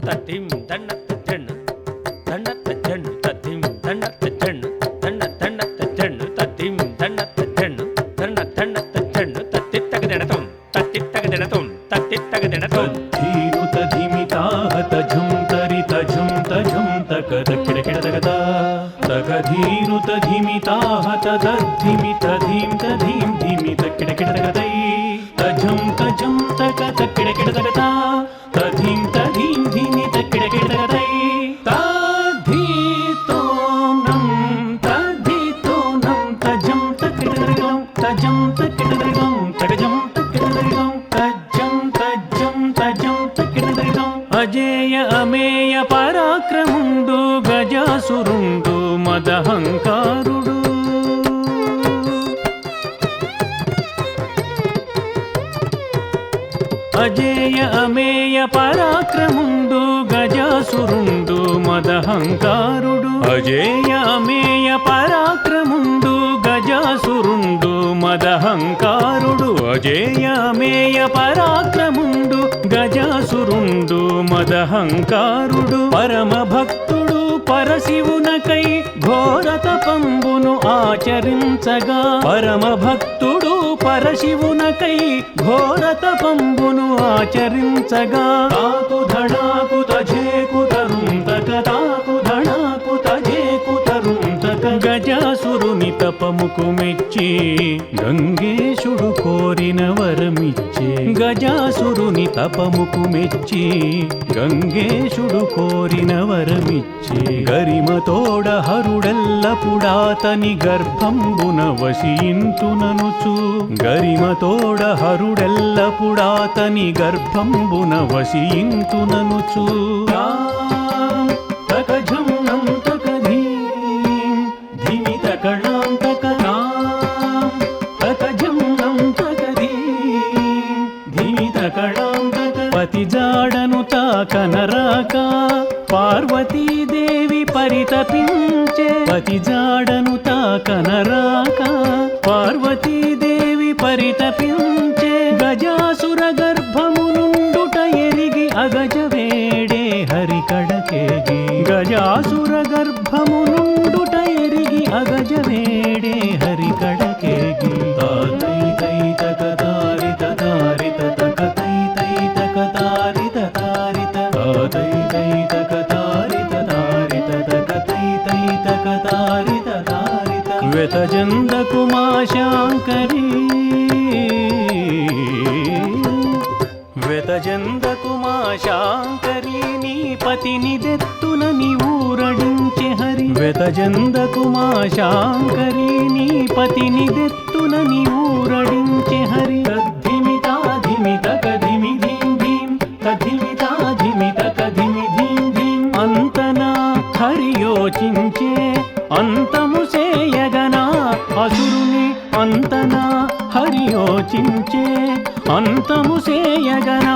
తతిం దండత జన్ను దండత జన్ను తతిం దండత జన్ను దండత జన్ను తతిం దండత జన్ను దండత జన్ను తత్తిత్తగ దెడతం తత్తిత్తగ దెడతం తత్తిత్తగ దెడతం ధీను తధిమితాహత ఝుం తరిత ఝుం తఝుం తక తక్కిడకిడతగత తక ధీను తధిమితాహత తద్ధిమి తధీం తధీం ధిమి తక్కిడకిడతగతై తఝుం తఝుం తక తక్కిడకిడతగత తధీం తధీం ధిమి తక్కిడకిడతగతై తద్ధీతోనం తద్ధీతోనం తఝం తక్కిడతగం తఝం తక్కిడతగం తగజం తక్కిడతగం తజ్జం తజ్జం తజం తక్కిడతగం అజేయ అమేయ పరాక్రముండు గజాసురుండు మదహంకారుడు అజేయ అమేయ పరాక్రముండు గజాసురుండు మదహంకారుడు అజేయ అమేయ పరాక్రముండు గజాసురుండు మదహంకారుడు అజేయ అమేయ పరాక్రముండు గజాసురుండు మదహంకారుడు పరమ భక్తుడు పరశివునకై ఘోర తపంబును ఆచరించగా పరమ భక్తుడు పరశివునకై ఘోర తపంబును ఆచరించగా తాకు ధడాకు తజేకు తరుంతక తాకు ధడాకు తజేకు తరుంతక గజాసురుని తపముకు మెచ్చి గంగేశుడు కోరిన వరమిచ్చే గజాసురుని తపముకు మెచ్చి గంగేశుడు కోరిన వరమిచ్చే గరిమతోడ హరుడెల్లపుడాతని గర్భంబున వశియింతుననుచు గరిమతోడ హరుడెల్లపుడాతని గర్భంబున వశియింతుననుచు తకజం తకధీం ధిమి తకళాం తకరాం తకజం తకధీం ధిమి తకళాం తక పతి జాడను తాకనరాక పార్వతీదేవి పరితపించే పతి జాడను తాకనరాక పార్వతీదేవి పరితపించే గజాసుర గర్భము నుండుట ఎరిగి అగజ వేడే హరికడకేగి గజాసుర గర్భము నుండుట ఎరిగి అగజ వేడే హరికడకేగి తాతై తై తక తారిత తారిత తక తై తై తక తారిత తారిత తాతై తై తక తారిత తారిత తక తై తై తక తారిత తారిత వ్యతజందకు మా శాంకరీ వ్యతజందకు మా శాంకరీ నీ పతిని దెత్తున నీ ఊరడించే హరి వ్యతజందకు మా శాంకరీ నీ పతిని దెత్తున నీ ఊరడించే హరి తద్ధిమితాధిమి తకధిమి ధీం ధీం తద్ధిమితాధిమి తకధిమి ధీం ధీం అంతనా హరి యోచించే అంతము సేయగనా అసురుని అంతనా హరి యోచించే అంతము సేయగనా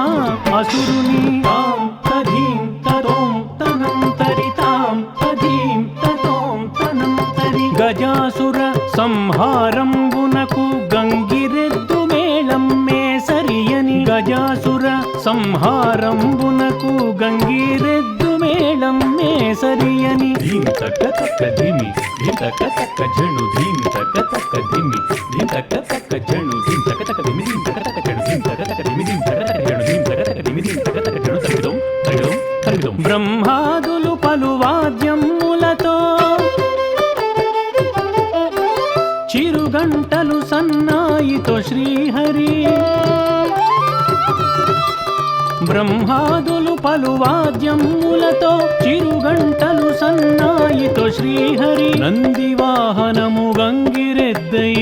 అసురుని తాం తధీం తతోం తనం తరితాం తధీం తతోం తనం తరి గజాసుర సంహారంబునకు గంగిరెద్దు మేళం మేసరియని గజాసుర సంహారంబునకు గంగిరెద్దు మేళం మేసరియని ధీం తక్క తక్క ధిమి ధీం తక్క తక్క జణు ధీం తక్క తక్క ధిమి ధీం తక్క తక్క జణు ధీం తక్క తక్క ధిమి ధీం తక్క తక్క జణు ధీం తక్క తక్క ధిమి ధీం తక్క తక్క జణు ధీం తక్క తక్క ధిమి ధీం తక్క తక్క జణు తరిగిదం తరిగిదం తరిగిదం బ్రహ్మాదులు పలు వాద్యములతో చిరుగంటలు సన్నాయితో శ్రీహరి బ్రహ్మాదులు పలు వాద్యములతో చిరుగంటలు సన్నాయితో శ్రీహరి నంది వాహనము గంగిరెద్దై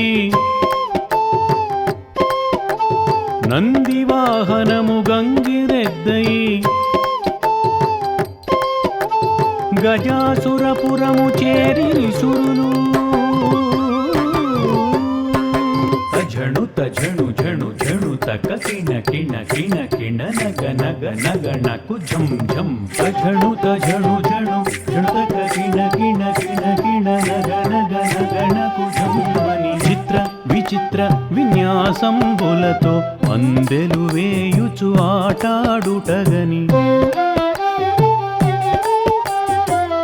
నంది వాహనము గంగిరెద్దై గజాసురపురము చేరి సురులు ఝణు ఝణు ఝణు తక కిణ కిణ కిణ కిణ నగ నగ నగ నకు ఝం ఝం ఝణు ఝణు ఝణు ఝణు తక కిణ కిణ కిణ కిణ నగ నగ నగ నకు ఝం అని చిత్ర విచిత్ర విన్యాసంబులతో అందెలు వేయు వేయుచు ఆటాడుటగని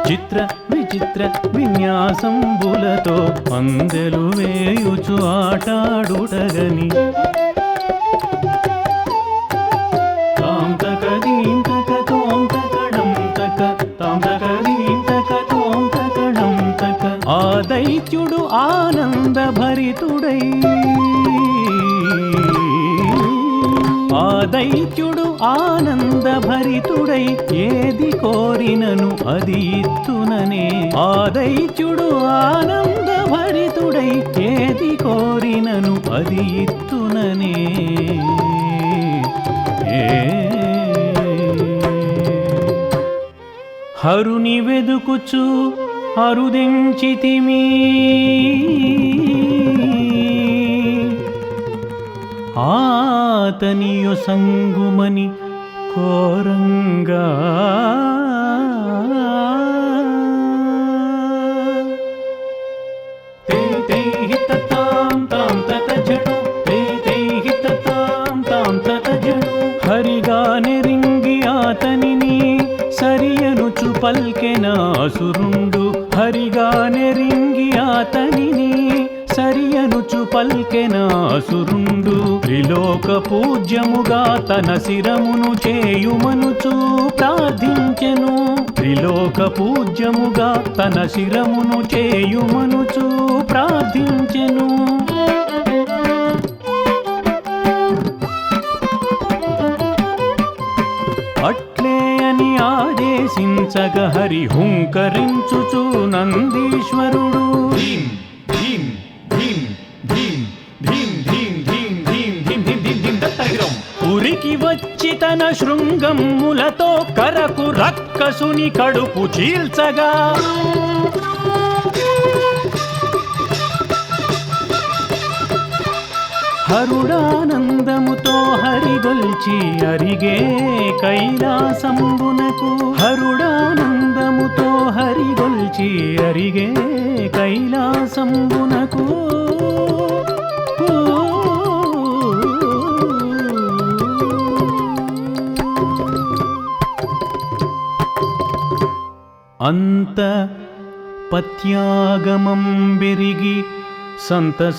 చిత్ర విచిత్ర విన్యాసంబులతో అందెలు వేయుచు ఆటాడుటగని తాం తక దీం తక తోం తకడం తక తాం తక దీం తక తోం తకడం తక ఆ దైత్యుడు ఆనంద భరితుడై ఆ దైత్యుడు ఆనంద భరితుడై ఏది కోరినను అది ఇత్తుననే ఆ దైత్యుడు ఆనంద భరితుడై ఏది కోరినను అది ఇత్తుననే హరుని వెదుకుచు అరుదెంచితిమి ఆతనియు సంగుమని కోరంగా హరిగా నెరింగి ఆతనిని సరియనుచు పల్కెనాసురుండు హరిగా నెరింగి ఆతనిని సరియనుచు పల్కెనాసురుండు త్రిలోక పూజ్యముగా తన శిరమును చేయుమనుచు ప్రార్థించెను త్రిలోక పూజ్యముగా తన శిరమును చేయుమనుచు ప్రార్థించెను అట్లే అని ఆదేశించగ హరి హుంకరించుచు నందీశ్వరుడు ఉరికి వచ్చి తన శృంగమ్ములతో కరకు రక్కసుని కడుపు చీల్చగా హరుడానందముతో హరిగొల్చి అరిగే కైలాసంబునకు హరుడానందముతో హరిగొల్చి అరిగే కైలాసంబునకు అంత పత్యాగమం బెరిగి సంతసంబులదేలినట్టి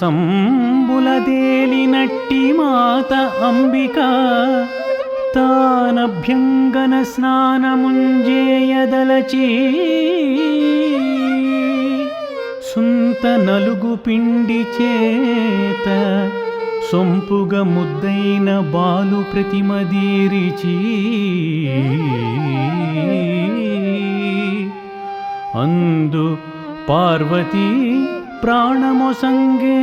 మాత అంబిక తానభ్యంగన స్నానముంజేయదలచి సుంత నలుగు పిండి చేత సొంపుగ ముద్దైన బాలు ప్రతిమదీరిచి అందు పార్వతీ ప్రాణమొసంగే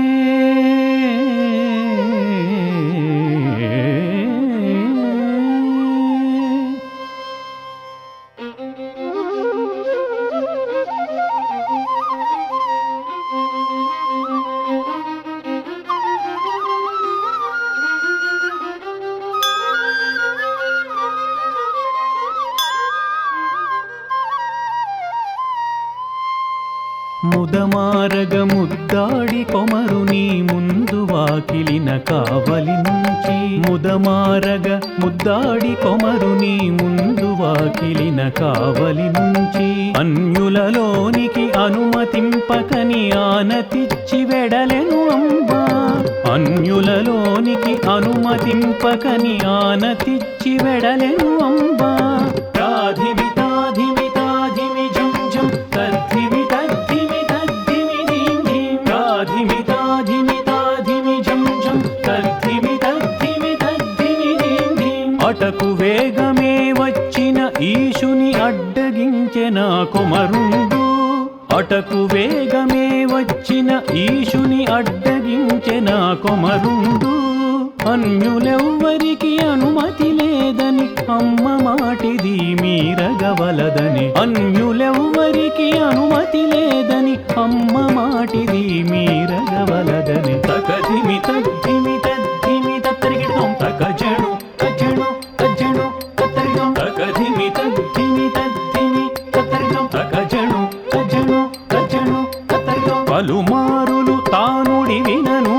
ముదమారగ ముద్దాడి కొమరుని ముందు వాకిలిన కావలి నుంచి ముదమారగ ముద్దాడి కొమరుని ముందు వాకిలిన కావలి నుంచి అన్యులలోనికి అనుమతింపకని ఆనతిచ్చి వెడలెను అంబా అన్యులలోనికి అనుమతింపకని ఆనతిచ్చి వెడలెను అంబా తాధిమి తాధిమి తాధిమి జం జం తద్ధిమి తద్ధిమి తద్ధిమి ధీం ధీం తాధిమి తాధిమి తాధిమి జం జం తద్ధిమి తద్ధిమి తద్ధిమి ధీం ధీం అటకు వేగమే వచ్చిన ఈశుని అడ్డగించెన కొమరుండు అటకు వేగమే వచ్చిన ఈశుని అడ్డగించెన కొమరుండు అన్యులెవ్వరికి అనుమతి లేదని అమ్మ మాటిది మీరగవలదని అన్యులెవ్వరికి అనుమతి లేదని అమ్మ మాటిది మీరగవలదని తగధిమి తగ్ధిమి తద్ధిమి తత్తరిగిడతాం తగజడు తజ్జడు తజ్జడు తత్తరిగం తగధిమి తగ్ధిమి తద్ధిమి తత్తరిగం తగజడు తజ్జడు తజ్జడు తత్తరిగం పలుమారులు తానుడి వినను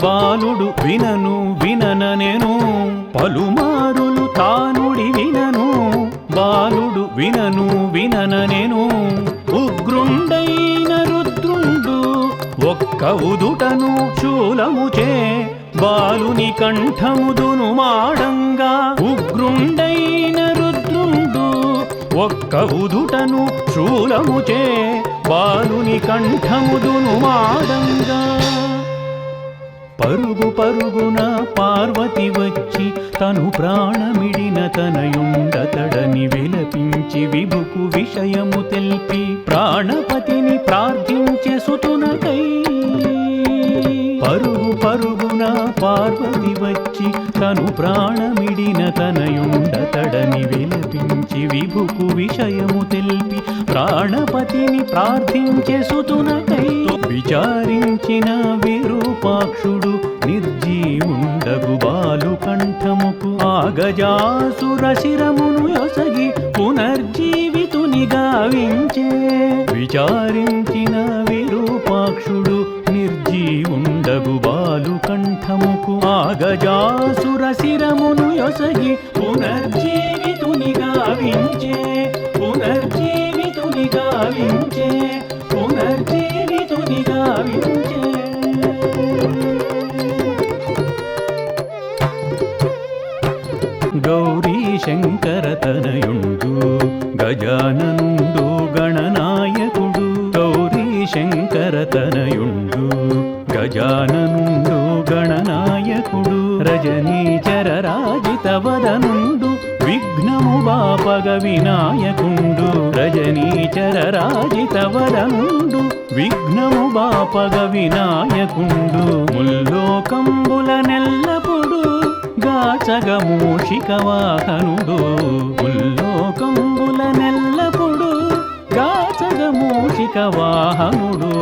బాలుడు వినను వినననెను పలుమారులు ఒక్క ఉదుటను శూలముచే బాలుని కంఠముదును మాడంగా ఉగ్రుండైన రుద్రుండు ఒక్క ఉదుటను శూలముచే బాలుని కంఠముదును మాడంగా పరుగు పరుగున పార్వతి వచ్చి తను ప్రాణమిడిన తనయుండతడని విలపించి విభుకు విషయము తెల్పి ప్రాణపతిని ప్రార్థించే సుతునకై పరుగు పరుగున పార్వతి వచ్చి తను ప్రాణమిడిన తనయుండతడని విలపించి విభుకు విషయము తెల్పి ప్రాణపతిని ప్రార్థించే సుతునకై విచారించిన విరూపాక్షుడు నిర్జీవుండగు బాలు కంఠముకు ఆ గజాసుర శిరమును యొసగి పునర్జీవితుని గావించే విచారించిన విరూపాక్షుడు నిర్జీవుండగు బాలు కంఠముకు ఆ గజాసుర శిరమును యొసగి పునర్జీవితుని గావించే పునర్జీవితుని గావించే పునర్జీవితుని గావించే గౌరీ శంకర తనయుండు గజాననుండు గణనాయకుడు గౌరీ శంకర తనయుండు గజాననుండు గణనాయకుడు రజనీచర రాజిత వదనుండు విఘ్నము బాపగ వినాయకుండు రజనీచర రాజిత వదనుండు విఘ్నము బాపగ వినాయకుండు ముల్లోకంబుల నెల్లపుడు గాచగ మూషిక వాహనుడు ముల్లోకంబుల నెల్లపుడు గాచగ మూషిక వాహనుడు